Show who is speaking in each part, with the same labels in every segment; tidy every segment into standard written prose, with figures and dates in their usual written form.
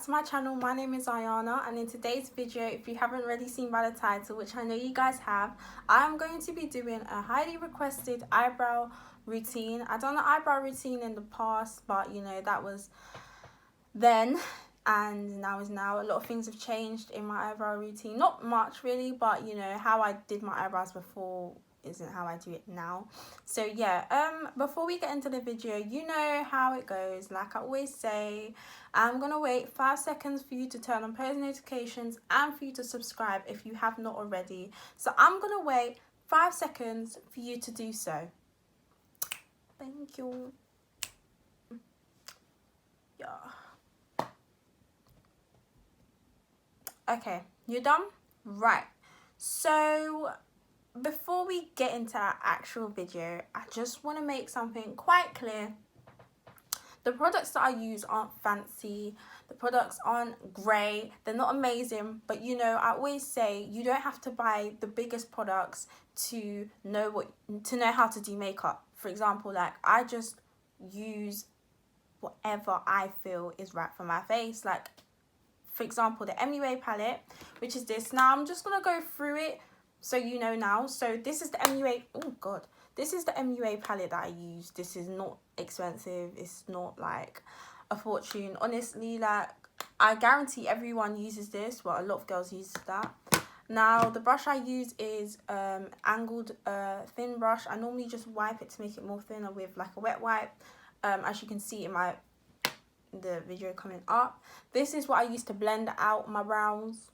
Speaker 1: back to my channel. My name is Ayana, and in today's video, if you haven't already seen by the title, which I know you guys have, I'm going to be doing a highly requested eyebrow routine. I've done an eyebrow routine in the past, but you know, that was then and now is now. A lot of things have changed in my eyebrow routine. Not much really, but you know, how I did my eyebrows before isn't how I do it now. So yeah, before we get into the video, you know how it goes. Like I always say, I'm gonna wait 5 seconds for you to turn on post notifications and for you to subscribe if you have not already. So I'm gonna wait 5 seconds for you to do so. Thank you. Yeah. Okay, you're done? Right. So before we get into our actual video, I just want to make something quite clear. The products that I use aren't fancy. The products aren't great. They're not amazing. But you know, I always say you don't have to buy the biggest products to know how to do makeup. For example, like I just use whatever I feel is right for my face. Like for example, the MUA palette, which is this. Now I'm just gonna go through it so you know now. So this is the MUA. Oh god, this is the MUA palette that I use. This is not expensive. It's not like a fortune. Honestly, like I guarantee everyone uses this. Well, a lot of girls use that. Now the brush I use is angled thin brush. I normally just wipe it to make it more thinner with like a wet wipe. As you can see in the video coming up, this is what I used to blend out my brows,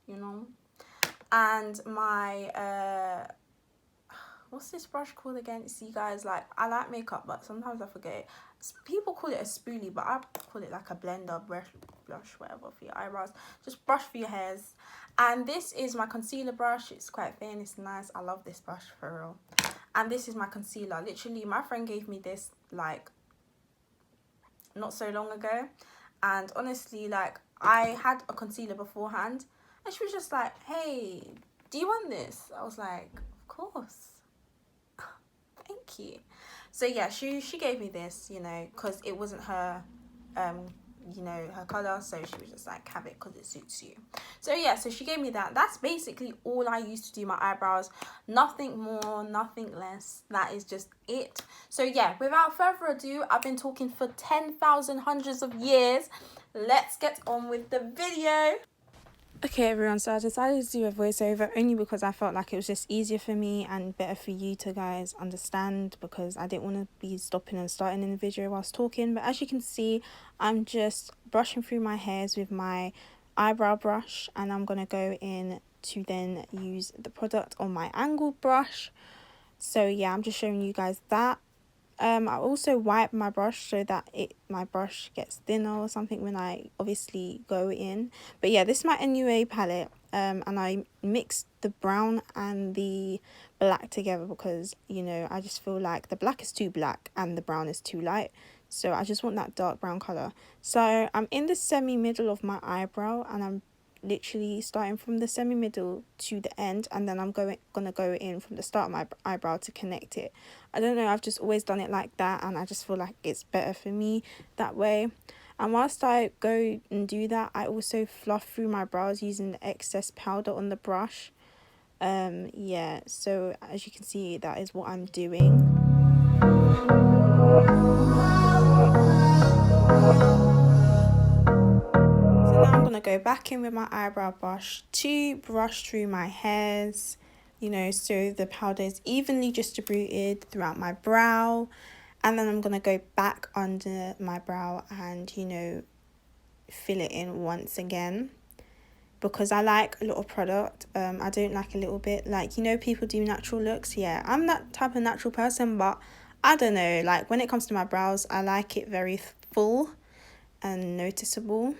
Speaker 1: you know. And my what's this brush called again? See guys, like I like makeup but sometimes I forget it. People call it a spoolie, but I call it like a blender brush, whatever, for your eyebrows. Just brush for your hairs. And this is my concealer brush. It's quite thin, it's nice. I love this brush for real. And this is my concealer. Literally my friend gave me this like not so long ago, and honestly, like I had a concealer beforehand and she was just like, hey, do you want this? I was like, of course. Thank you. So yeah, she gave me this, you know, because it wasn't her you know, her color, so she was just like, have it because it suits you. So yeah, so she gave me that. That's basically all I used to do my eyebrows. Nothing more, nothing less. That is just it. So yeah, without further ado, I've been talking for 10,000 hundreds of years. Let's get on with the video. Okay everyone, so I decided to do a voiceover only because I felt like it was just easier for me and better for you to guys understand, because I didn't want to be stopping and starting in the video whilst talking. But as you can see, I'm just brushing through my hairs with my eyebrow brush, and I'm going to go in to then use the product on my angled brush. So yeah, I'm just showing you guys that. I also wipe my brush so that my brush gets thinner or something when I obviously go in. But yeah, this is my NUA palette, and I mixed the brown and the black together because, you know, I just feel like the black is too black and the brown is too light. So I just want that dark brown colour. So I'm in the semi-middle of my eyebrow, and I'm literally starting from the semi-middle to the end, and then I'm gonna go in from the start of my eyebrow to connect it. I don't know, I've just always done it like that, and I just feel like it's better for me that way. And whilst I go and do that, I also fluff through my brows using the excess powder on the brush. Yeah, so as you can see, that is what I'm doing. I'm gonna go back in with my eyebrow brush to brush through my hairs, you know, so the powder is evenly distributed throughout my brow. And then I'm gonna go back under my brow and, you know, fill it in once again, because I like a lot of product. I don't like a little bit. Like, you know, people do natural looks. Yeah, I'm that type of natural person, but I don't know, like when it comes to my brows, I like it very full and noticeable,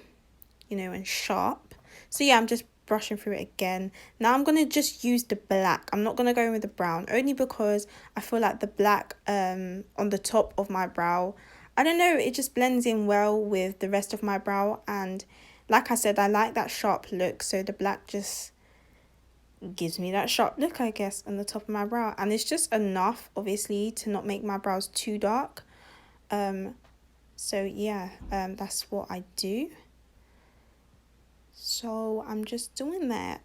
Speaker 1: you know, and sharp. So yeah, I'm just brushing through it again. Now I'm going to just use the black. I'm not going to go in with the brown, only because I feel like the black on the top of my brow, I don't know, it just blends in well with the rest of my brow. And like I said, I like that sharp look, so the black just gives me that sharp look, I guess, on the top of my brow. And it's just enough, obviously, to not make my brows too dark. So yeah, that's what I do. So I'm just doing that.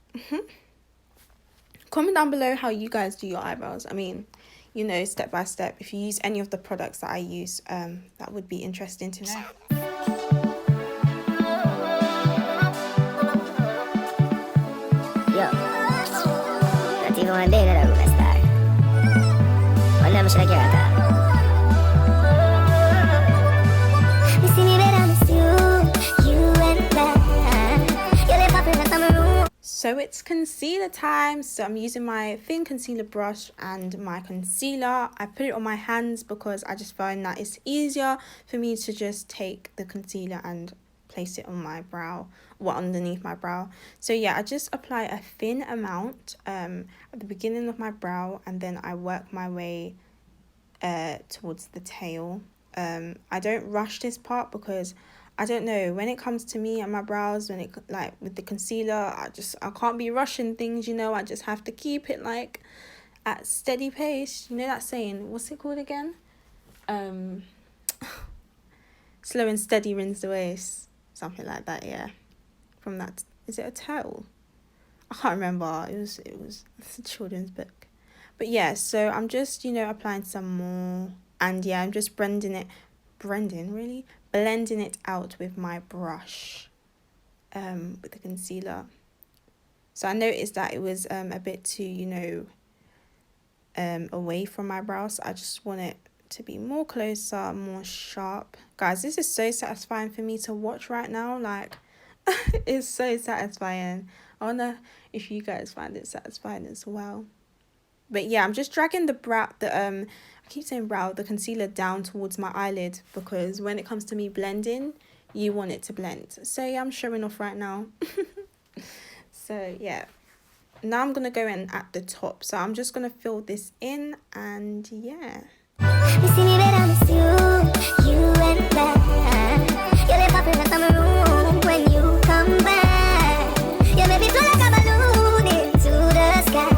Speaker 1: Comment down below how you guys do your eyebrows. I mean, you know, step by step. If you use any of the products that I use, that would be interesting to know.
Speaker 2: Yo, not even one day that I will start. One day I should get that.
Speaker 1: So it's concealer time. So I'm using my thin concealer brush and my concealer. I put it on my hands because I just find that it's easier for me to just take the concealer and place it on my brow, or underneath my brow. So yeah, I just apply a thin amount at the beginning of my brow, and then I work my way towards the tail. I don't rush this part because I don't know, when it comes to me and my brows, when it, like with the concealer, I can't be rushing things, you know. I just have to keep it like at steady pace. You know that saying, what's it called again? Slow and steady wins the race, something like that. Yeah, from that, is it a tale? I can't remember. It's a children's book. But yeah, so I'm just, you know, applying some more, and yeah, I'm just blending it out with my brush, with the concealer. So I noticed that it was a bit too, you know, away from my brow, so I just want it to be more closer, more sharp. Guys, this is so satisfying for me to watch right now. Like, it's so satisfying. I wonder if you guys find it satisfying as well. But yeah, I'm just dragging the I keep saying brow, the concealer down towards my eyelid, because when it comes to me blending, you want it to blend. So yeah, I'm showing off right now. So yeah, now I'm gonna go in at the top. So I'm just gonna fill this in, and yeah. When you come back, you make me feel like I'm balloon into the sky.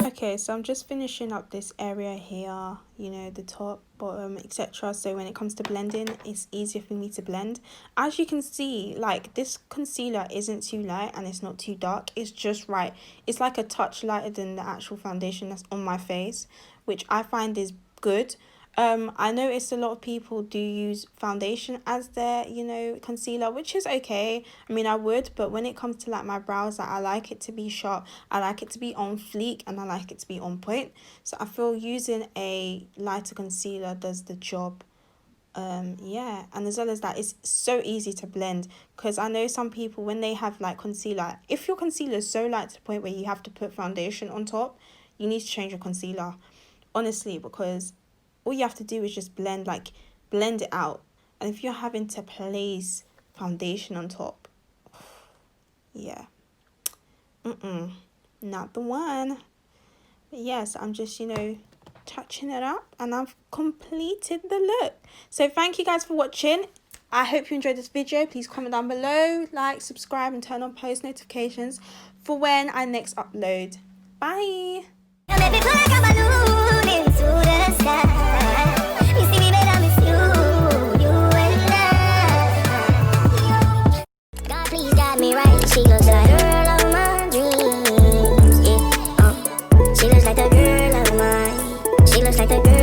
Speaker 1: Okay, so I'm just finishing up this area here, you know, the top, bottom, etc. So when it comes to blending, it's easier for me to blend. As you can see, like, this concealer isn't too light and it's not too dark. It's just right. It's like a touch lighter than the actual foundation that's on my face, which I find is good. I noticed a lot of people do use foundation as their, you know, concealer, which is okay. I mean, I would, but when it comes to like my brows, like, I like it to be sharp, I like it to be on fleek, and I like it to be on point. So I feel using a lighter concealer does the job. Yeah, and as well as that, it's so easy to blend, because I know some people, when they have like concealer, if your concealer is so light to the point where you have to put foundation on top, you need to change your concealer, honestly, because all you have to do is just blend it out. And if you're having to place foundation on top, yeah, not the one. But yes, I'm just, you know, touching it up, and I've completed the look. So thank you guys for watching. I hope you enjoyed this video. Please comment down below, like, subscribe, and turn on post notifications for when I next upload. Bye. She looks like a girl of my dreams, yeah. She looks like the girl of mine. She looks like the girl.